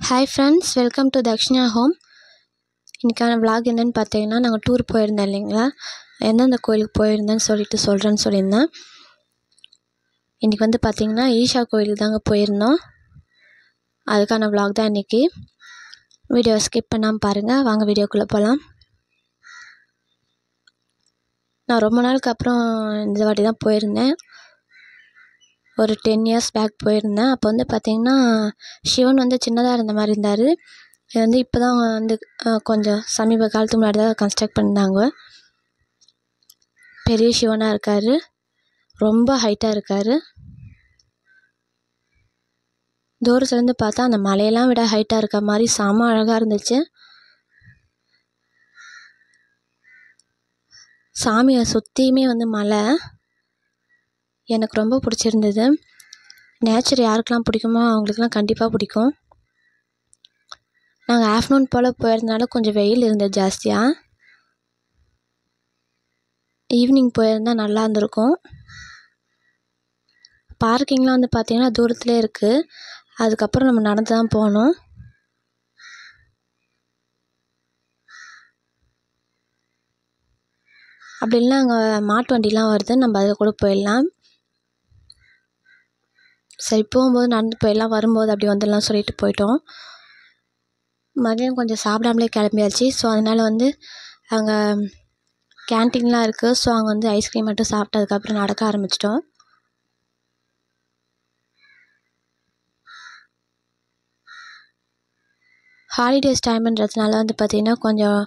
Hi friends, welcome to Dakshina home. இன்றைக்கான vlog என்னென்னு பார்த்தீங்கன்னா, நாங்கள் டூர் போயிருந்தோம் இல்லைங்களா, எந்தெந்த கோயிலுக்கு போயிருந்தேன்னு சொல்கிறேன்னு சொல்லியிருந்தேன். இன்றைக்கி வந்து பார்த்திங்கன்னா ஈஷா கோயிலுக்கு தாங்க போயிருந்தோம். அதுக்கான விளாக் தான் இன்றைக்கி. வீடியோ ஸ்கிப் பண்ணாமல் பாருங்கள். வாங்க வீடியோக்குள்ளே போகலாம். நான் ரொம்ப நாளுக்கு அப்புறம் இந்த வாட்டி தான் போயிருந்தேன். ஒரு 10 இயர்ஸ் பேக் போயிருந்தேன். அப்போ வந்து பார்த்திங்கன்னா சிவன் வந்து சின்னதாக இருந்த மாதிரி இருந்தார். இது வந்து இப்போ தான் வந்து கொஞ்சம் சமீப காலத்துக்கு முன்னாடி தான் கன்ஸ்ட்ரக்ட் பண்ணாங்க. பெரிய சிவனாக இருக்கார், ரொம்ப ஹைட்டாக இருக்கார். தூரத்துலேருந்து பார்த்தா அந்த மலையெல்லாம் விட ஹைட்டாக இருக்க மாதிரி செம அழகாக இருந்துச்சு. சாமியை சுற்றியுமே வந்து மலை எனக்கு ரொம்ப பிடிச்சிருந்தது. நேச்சர் யாருக்கெல்லாம் பிடிக்குமோ அவங்களுக்குலாம் கண்டிப்பாக பிடிக்கும். நாங்கள் ஆஃப்டர்நூன் போல் போயிருந்தனால கொஞ்சம் வெயில் இருந்தது ஜாஸ்தியாக. ஈவினிங் போயிருந்தால் நல்லா இருந்திருக்கும். பார்க்கிங்லாம் வந்து பார்த்திங்கன்னா தூரத்துலேயே இருக்குது. அதுக்கப்புறம் நம்ம நடந்து தான் போகணும். அப்படி இல்லைனா அங்கே மாட்டு வண்டிலாம் வருது, நம்ம அதில் கூட போயிடலாம். சரி, போகும்போது நடந்து போயிடலாம், வரும்போது அப்படி வந்துடலாம் சொல்லிட்டு போயிட்டோம். மதியம் கொஞ்சம் சாப்பிடாமலே கிளம்பியாச்சு. ஸோ அதனால் வந்து அங்கே கேன்டீன்லாம் இருக்குது. ஸோ அங்கே வந்து ஐஸ்கிரீம் மட்டும் சாப்பிட்டு அதுக்கப்புறம் நடக்க ஆரம்பிச்சிட்டோம். ஹாலிடேஸ் டைம்ன்றதுனால வந்து பார்த்திங்கன்னா கொஞ்சம்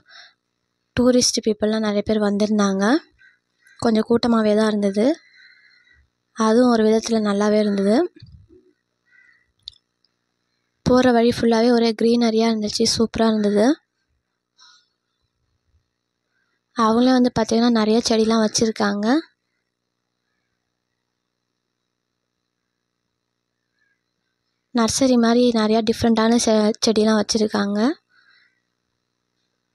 டூரிஸ்ட் பீப்புளெலாம் நிறைய பேர் வந்திருந்தாங்க. கொஞ்சம் கூட்டமாகவே தான் இருந்தது. அதுவும் ஒரு விதத்தில் நல்லாவே இருந்தது. போகிற வழி ஃபுல்லாகவே ஒரே க்ரீனரியாக இருந்துச்சு, சூப்பராக இருந்தது. அவங்களே வந்து பார்த்திங்கன்னா நிறைய செடிலாம் வச்சுருக்காங்க. நர்சரி மாதிரி நிறையா டிஃப்ரெண்ட்டான செடிலாம் வச்சுருக்காங்க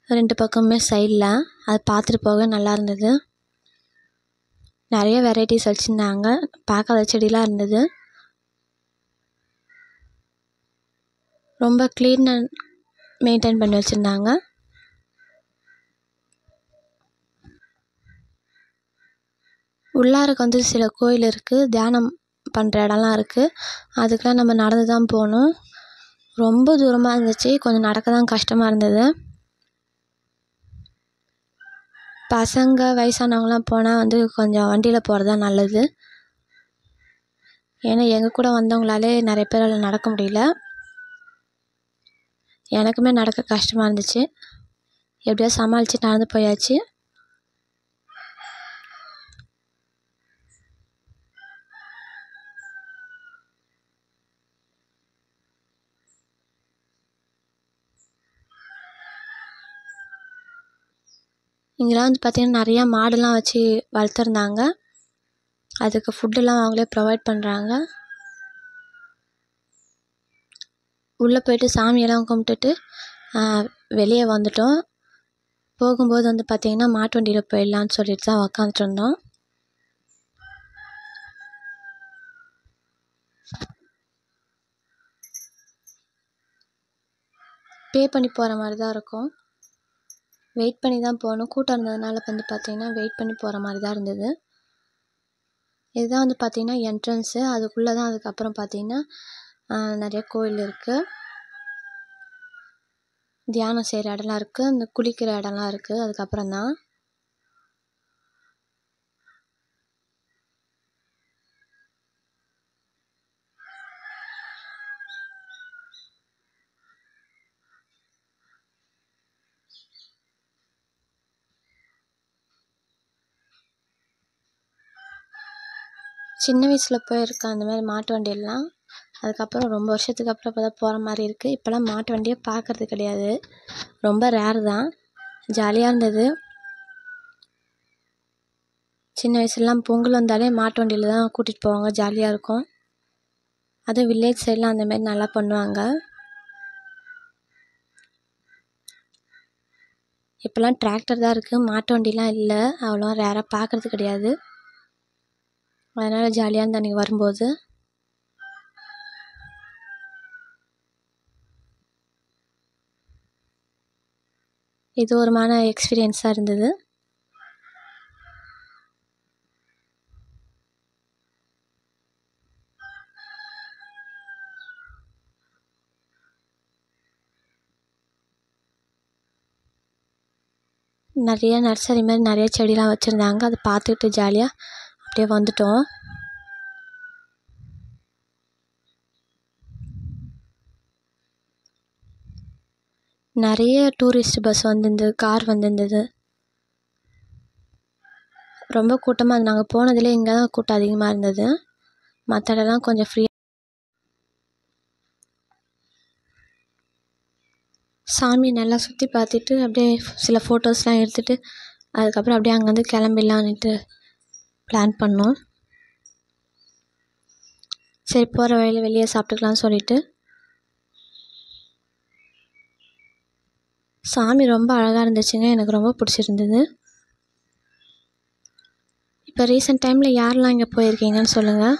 2 பக்கமுமே சைடில். அது பார்த்துட்டு போக நல்லா இருந்தது. நிறைய வெரைட்டிஸ் வச்சுருந்தாங்க, பார்க்காத செடிலாம் இருந்தது. ரொம்ப க்ளீன் அண்ட் மெயின்டைன் பண்ணி வச்சுருந்தாங்க. உள்ளாருக்கு வந்து சில கோயில் இருக்குது, தியானம் பண்ணுற இடம்லாம் இருக்குது. அதுக்கெலாம் நம்ம நடந்து தான் போகணும். ரொம்ப தூரமாக இருந்துச்சு, கொஞ்சம் நடக்க தான் கஷ்டமாக இருந்தது. பசங்க வயசானவங்களாம் போனால் வந்து கொஞ்சம் வண்டியில் போகிறது தான் நல்லது. ஏன்னா எங்கள் கூட வந்தவங்களாலே நிறைய பேரால் நடக்க முடியல. எனக்குமே நடக்க கஷ்டமாக இருந்துச்சு. எப்படியோ சமாளித்து நடந்து போயாச்சு. இங்கெல்லாம் வந்து பார்த்திங்கன்னா நிறையா மாடுலாம் வச்சு வளர்த்துருந்தாங்க. அதுக்கு ஃபுட்டெல்லாம் அவங்களே ப்ரொவைட் பண்ணுறாங்க. உள்ளே போய்ட்டு சாமியெல்லாம் கும்பிட்டுட்டு வெளியே வந்துட்டோம். போகும்போது வந்து பார்த்திங்கன்னா மாட்டு வண்டியில் போயிடலான்னு சொல்லிட்டு தான் உக்காந்துட்டு இருந்தோம். பே பண்ணி போகிற மாதிரி தான் இருக்கும். வெயிட் பண்ணி தான் போகணும். கூட்டம் இருந்ததுனால வந்து பார்த்திங்கன்னா வெயிட் பண்ணி போகிற மாதிரி தான் இருந்தது. இதுதான் வந்து பார்த்திங்கன்னா என்ட்ரன்ஸு. அதுக்குள்ளே தான் அதுக்கப்புறம் பார்த்திங்கன்னா நிறைய கோயில் இருக்குது. தியானம் செய்கிற இடம்லாம் இருக்குது, இந்த குளிக்கிற இடம்லாம் இருக்குது. அதுக்கப்புறம் தான் சின்ன வயசில் போயிருக்கேன் அந்த மாதிரி மாட்டு வண்டியெல்லாம். அதுக்கப்புறம் ரொம்ப வருஷத்துக்கு அப்புறம் இப்போ தான் போகிற மாதிரி இருக்குது. இப்போலாம் மாட்டு வண்டியை பார்க்குறது கிடையாது, ரொம்ப ரேர் தான். ஜாலியாக இருந்தது. சின்ன வயசுலலாம் பொங்கல் வந்தாலே மாட்டு வண்டியில் தான் கூட்டிகிட்டு போவாங்க, ஜாலியாக இருக்கும். அதுவும் வில்லேஜ் சைட்லாம் அந்தமாரி நல்லா பண்ணுவாங்க. இப்போலாம் டிராக்டர் தான் இருக்குது, மாட்டு வண்டிலாம் இல்லை, அவ்வளோ ரேராக பார்க்குறது கிடையாது. அதனால் ஜாலியாக இருந்தது அன்றைக்கி வரும்போது. இது ஒருமான எக்ஸ்பீரியன்ஸாக இருந்தது. நிறைய நர்சரி மாதிரி நிறைய செடிலாம் வச்சுருந்தாங்க. அதை பார்த்துக்கிட்டு ஜாலியாக அப்படியே வந்துட்டோம். நிறைய டூரிஸ்ட் பஸ் வந்திருந்தது, கார் வந்திருந்தது. ரொம்ப கூட்டமாக இருந்தது. நாங்கள் போனதில் இங்கே தான் கூட்டம் அதிகமாக இருந்தது. மற்ற இடம்லாம் கொஞ்சம் ஃப்ரீ. சாமி நல்லா சுற்றி பார்த்துட்டு அப்படியே சில ஃபோட்டோஸ்லாம் எடுத்துகிட்டு அதுக்கப்புறம் அப்படியே அங்கேருந்து கிளம்பிடலான்ட்டு பிளான் பண்ணோம். சரி, போகிற வழியில் வெளியே சாப்பிட்டுக்கலாம்னு சொல்லிட்டு. சாமி ரொம்ப அழகாக இருந்துச்சுங்க, எனக்கு ரொம்ப பிடிச்சிருந்தது. இப்போ ரீசெண்ட் டைமில் யாரெல்லாம் இங்கே போயிருக்கீங்கன்னு சொல்லுங்கள்.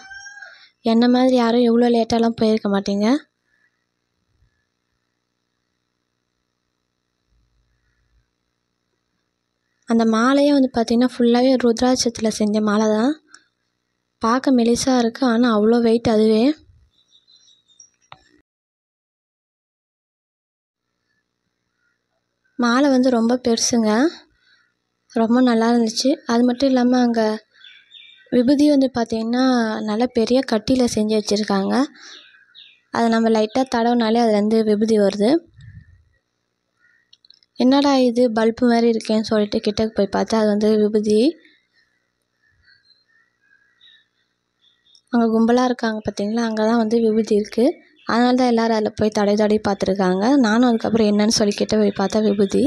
என்ன மாதிரி யாரும் எவ்வளோ லேட்டாலாம் போயிருக்க மாட்டீங்க. அந்த மாலையே வந்து பார்த்திங்கன்னா ஃபுல்லாகவே ருத்ராட்சத்தில் செஞ்ச மாலை தான். பார்க்க மெலிசாக இருக்குது, ஆனால் அவ்வளோ வெயிட் அதுவே. மாலை வந்து ரொம்ப பெருசுங்க, ரொம்ப நல்லா இருந்துச்சு. அது மட்டும் இல்லாமல் அங்கே விபூதி வந்து பார்த்திங்கன்னா நல்லா பெரிய கட்டியில் செஞ்சு வச்சுருக்காங்க. அதை நம்ம லைட்டாக தடவுனாலே அதுலேருந்து விபூதி வருது. என்னடா இது பல்பு மாதிரி இருக்கேன்னு சொல்லிட்டு கிட்டக்கு போய் பார்த்தா அது வந்து விபூதி. அங்கே கும்பலாக இருக்காங்க பார்த்தீங்களா, அங்கே தான் வந்து விபூதி இருக்குது. அதனால தான் எல்லோரும் அதில் போய் தடவி பார்த்துருக்காங்க. நானும் அதுக்கப்புறம் என்னன்னு சொல்லி கிட்ட போய் பார்த்தா விபூதி.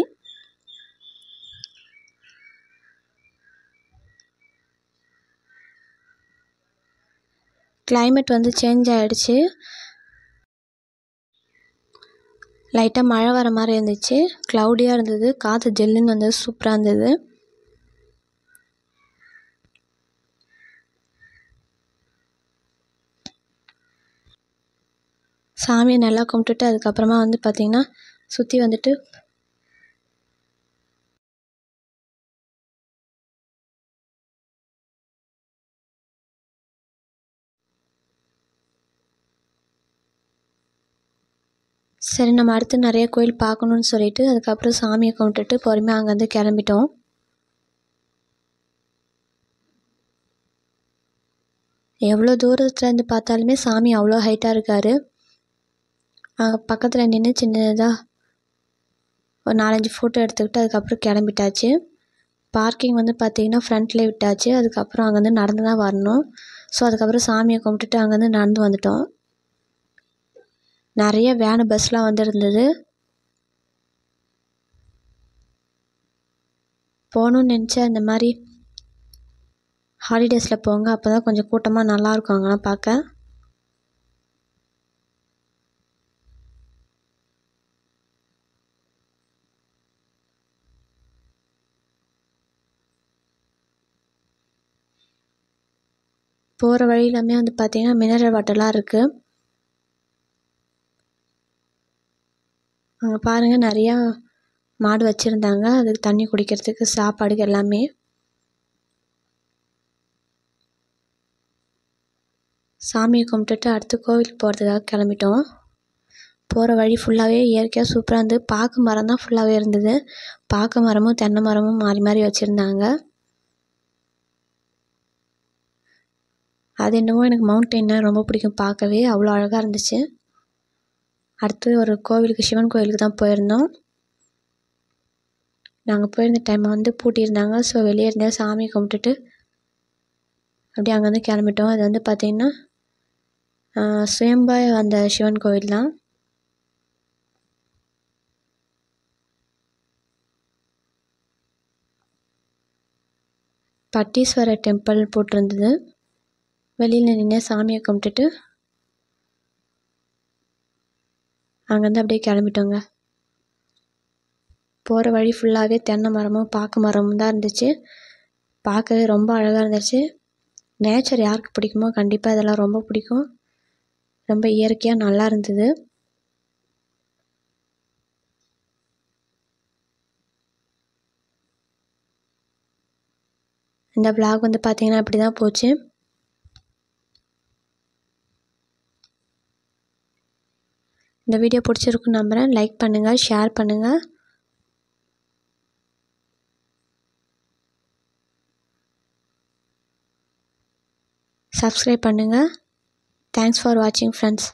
கிளைமேட் வந்து சேஞ்ச் ஆகிடுச்சு. லைட்டாக மழை வர மாதிரி இருந்துச்சு, க்ளவுடியாக இருந்தது, காற்று ஜெல்லுன்னு வந்தது, சூப்பராக இருந்தது. சாமியை நல்லா கும்பிட்டுட்டு அதுக்கப்புறமா வந்து பார்த்திங்கன்னா சுற்றி வந்துட்டு சரி நம்ம அடுத்து நிறைய கோயில் பார்க்கணுன்னு சொல்லிட்டு அதுக்கப்புறம் சாமியை கும்பிட்டுட்டு பொறுமையாக அங்கேருந்து கிளம்பிட்டோம். எவ்வளோ தூரத்துலேருந்து பார்த்தாலுமே சாமி அவ்வளோ ஹைட்டாக இருக்கார். பக்கத்தில் நின்று சின்னதாக ஒரு 4-5 ஃபோட்டோ எடுத்துக்கிட்டு அதுக்கப்புறம் கிளம்பிட்டாச்சு. பார்க்கிங் வந்து பார்த்திங்கன்னா ஃப்ரண்ட்லேயே விட்டாச்சு. அதுக்கப்புறம் அங்கேருந்து நடந்து தான் வரணும். ஸோ அதுக்கப்புறம் சாமியை கும்பிட்டுட்டு அங்கேருந்து நடந்து வந்துட்டோம். நிறைய வேனு பஸ்லாம் வந்துருந்தது. போகணுன்னு நினச்சா இந்த மாதிரி ஹாலிடேஸில் போங்க, அப்போ தான் கொஞ்சம் கூட்டமாக நல்லாயிருக்கும் அங்கெல்லாம் பார்க்க. போகிற வழியிலுமே வந்து பார்த்திங்கன்னா மினரல் வாட்டர்லாம் இருக்குது. அங்கே பாருங்கள் நிறையா மாடு வச்சுருந்தாங்க, அதுக்கு தண்ணி குடிக்கிறதுக்கு சாப்பாடுக்கு எல்லாமே. சாமியை கும்பிட்டுட்டு அடுத்து கோவிலுக்கு போகிறதுக்காக கிளம்பிட்டோம். போகிற வழி ஃபுல்லாகவே இயற்கையாக சூப்பராக இருந்தது. பாக்கு மரம் தான் ஃபுல்லாகவே இருந்தது. பாக்கு மரமும் தென்னை மரமும் மாறி மாறி வச்சுருந்தாங்க. அது என்னவோ எனக்கு மவுண்டெயின்னா ரொம்ப பிடிக்கும், பார்க்கவே அவ்வளோ அழகாக இருந்துச்சு. அடுத்து ஒரு கோவிலுக்கு, சிவன் கோவிலுக்கு தான் போயிருந்தோம். நாங்கள் போயிருந்த டைம் வந்து பூட்டியிருந்தாங்க. ஸோ வெளியே இருந்தே சாமி கும்பிட்டுட்டு அப்படியே அங்கேருந்து கிளம்பிட்டோம். அது வந்து பார்த்திங்கன்னா சுயம்பா அந்த சிவன் கோவில் தான். பட்டீஸ்வரர் டெம்பிள் போட்டிருந்தது. வெளியில் நின்று சாமியை கும்பிட்டுட்டு அங்கேருந்து அப்படியே கிளம்பிட்டோங்க. போகிற வழி ஃபுல்லாகவே தென்னை மரமும் பாக்கு மரமும் தான் இருந்துச்சு. பார்க்கவே ரொம்ப அழகாக இருந்துச்சு. நேச்சர் யாருக்கு பிடிக்குமோ கண்டிப்பாக இதெல்லாம் ரொம்ப பிடிக்கும். ரொம்ப இயற்கையாக நல்லா இருந்தது. இந்த vlog வந்து பார்த்தீங்கன்னா இப்படி தான் போச்சு. இந்த வீடியோ பிடிச்சிருக்குன்னு நம்புகிறேன். லைக் பண்ணுங்கள், ஷேர் பண்ணுங்கள். சப்ஸ்கிரைப் பண்ணுங்கள். தேங்க்ஸ் ஃபார் வாட்சிங் ஃப்ரெண்ட்ஸ்.